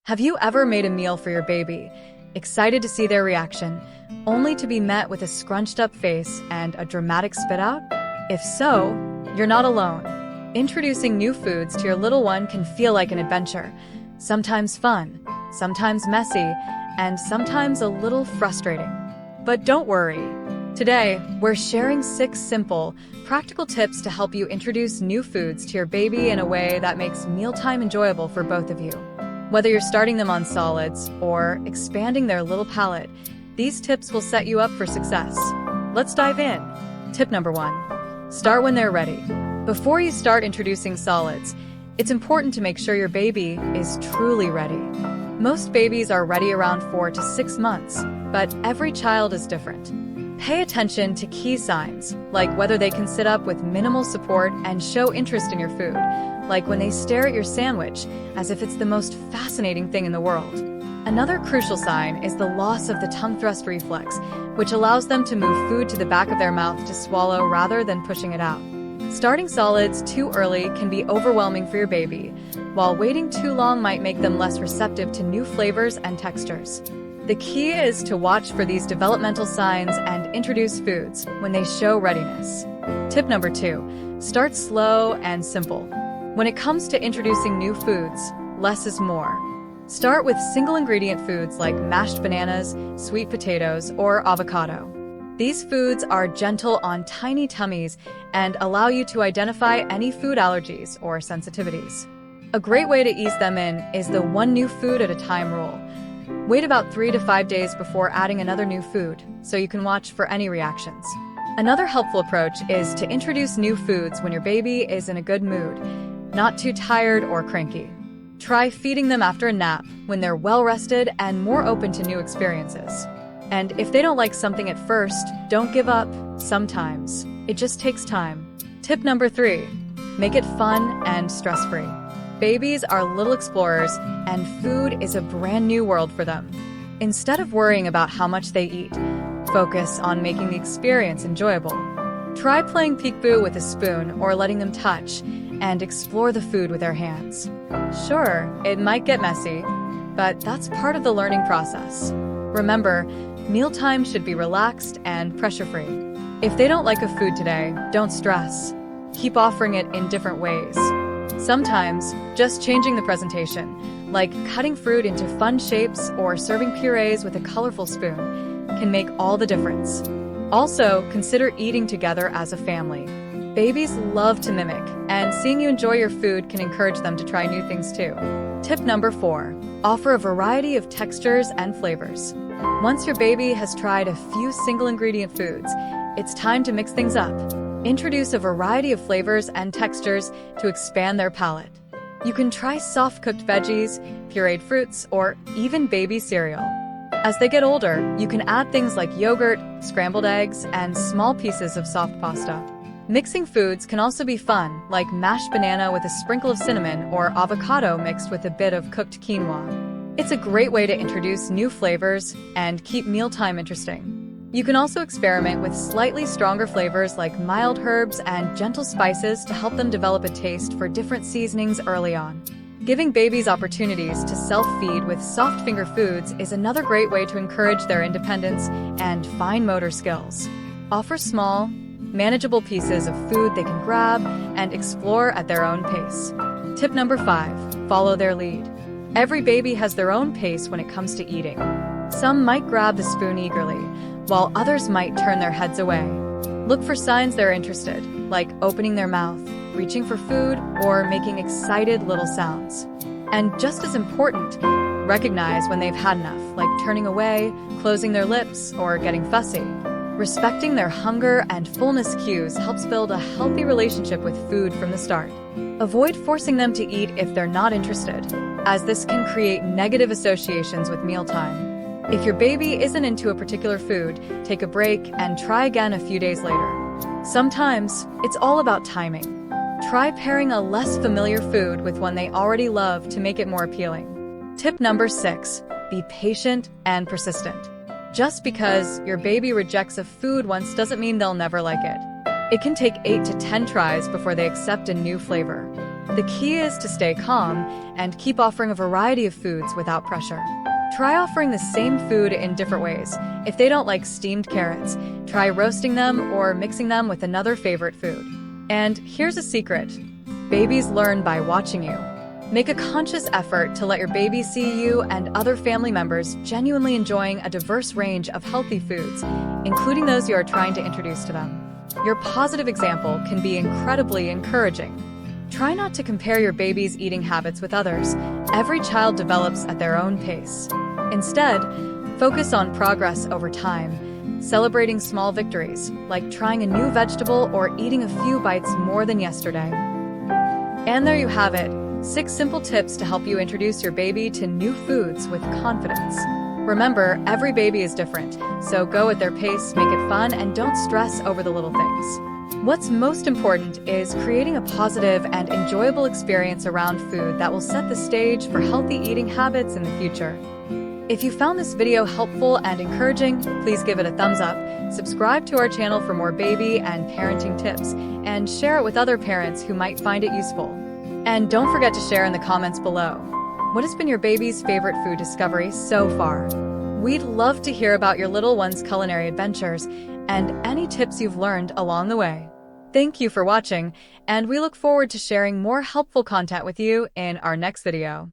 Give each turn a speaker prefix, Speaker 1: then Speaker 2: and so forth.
Speaker 1: Have you ever made a meal for your baby, excited to see their reaction, only to be met with a scrunched-up face and a dramatic spit-out? If so, you're not alone. Introducing new foods to your little one can feel like an adventure, sometimes fun, sometimes messy, and sometimes a little frustrating. But don't worry. Today, we're sharing 6 simple, practical tips to help you introduce new foods to your baby in a way that makes mealtime enjoyable for both of you. Whether you're starting them on solids or expanding their little palate, these tips will set you up for success. Let's dive in. Tip number 1. Start when they're ready. Before you start introducing solids, it's important to make sure your baby is truly ready. Most babies are ready around 4 to 6 months, but every child is different. Pay attention to key signs, like whether they can sit up with minimal support and show interest in your food, like when they stare at your sandwich as if it's the most fascinating thing in the world. Another crucial sign is the loss of the tongue thrust reflex, which allows them to move food to the back of their mouth to swallow rather than pushing it out. Starting solids too early can be overwhelming for your baby, while waiting too long might make them less receptive to new flavors and textures. The key is to watch for these developmental signs and introduce foods when they show readiness. Tip number 2. Start slow and simple. When it comes to introducing new foods, less is more. Start with single-ingredient foods like mashed bananas, sweet potatoes, or avocado. These foods are gentle on tiny tummies and allow you to identify any food allergies or sensitivities. A great way to ease them in is the one new food at a time rule. Wait about 3 to 5 days before adding another new food, so you can watch for any reactions. Another helpful approach is to introduce new foods when your baby is in a good mood, not too tired or cranky. Try feeding them after a nap when they're well-rested and more open to new experiences. And if they don't like something at first, don't give up. Sometimes it just takes time. Tip number 3. Make it fun and stress-free. Babies are little explorers, and food is a brand new world for them. Instead of worrying about how much they eat, focus on making the experience enjoyable. Try playing peekaboo with a spoon or letting them touch and explore the food with their hands. Sure, it might get messy, but that's part of the learning process. Remember, mealtime should be relaxed and pressure-free. If they don't like a food today, don't stress. Keep offering it in different ways. Sometimes, just changing the presentation, like cutting fruit into fun shapes or serving purees with a colorful spoon, can make all the difference. Also, consider eating together as a family. Babies love to mimic, and seeing you enjoy your food can encourage them to try new things too. Tip number 4. Offer a variety of textures and flavors. Once your baby has tried a few single-ingredient foods, it's time to mix things up. Introduce a variety of flavors and textures to expand their palate. You can try soft-cooked veggies, pureed fruits, or even baby cereal. As they get older, you can add things like yogurt, scrambled eggs, and small pieces of soft pasta. Mixing foods can also be fun, like mashed banana with a sprinkle of cinnamon or avocado mixed with a bit of cooked quinoa. It's a great way to introduce new flavors and keep mealtime interesting. You can also experiment with slightly stronger flavors like mild herbs and gentle spices to help them develop a taste for different seasonings early on. Giving babies opportunities to self-feed with soft finger foods is another great way to encourage their independence and fine motor skills. Offer small, manageable pieces of food they can grab and explore at their own pace. Tip number 5. Follow their lead. Every baby has their own pace when it comes to eating. Some might grab the spoon eagerly, while others might turn their heads away. Look for signs they're interested, like opening their mouth, reaching for food, or making excited little sounds. And just as important, recognize when they've had enough, like turning away, closing their lips, or getting fussy. Respecting their hunger and fullness cues helps build a healthy relationship with food from the start. Avoid forcing them to eat if they're not interested, as this can create negative associations with mealtime. If your baby isn't into a particular food, take a break and try again a few days later. Sometimes, it's all about timing. Try pairing a less familiar food with one they already love to make it more appealing. Tip number 6. Be patient and persistent. Just because your baby rejects a food once doesn't mean they'll never like it. It can take 8 to 10 tries before they accept a new flavor. The key is to stay calm and keep offering a variety of foods without pressure. Try offering the same food in different ways. If they don't like steamed carrots, try roasting them or mixing them with another favorite food. And here's a secret. Babies learn by watching you. Make a conscious effort to let your baby see you and other family members genuinely enjoying a diverse range of healthy foods, including those you are trying to introduce to them. Your positive example can be incredibly encouraging. Try not to compare your baby's eating habits with others. Every child develops at their own pace. Instead, focus on progress over time, celebrating small victories, like trying a new vegetable or eating a few bites more than yesterday. And there you have it, 6 simple tips to help you introduce your baby to new foods with confidence. Remember, every baby is different, so go at their pace, make it fun, and don't stress over the little things. What's most important is creating a positive and enjoyable experience around food that will set the stage for healthy eating habits in the future. If you found this video helpful and encouraging, please give it a thumbs up, subscribe to our channel for more baby and parenting tips, and share it with other parents who might find it useful. And don't forget to share in the comments below. What has been your baby's favorite food discovery so far? We'd love to hear about your little one's culinary adventures and any tips you've learned along the way. Thank you for watching, and we look forward to sharing more helpful content with you in our next video.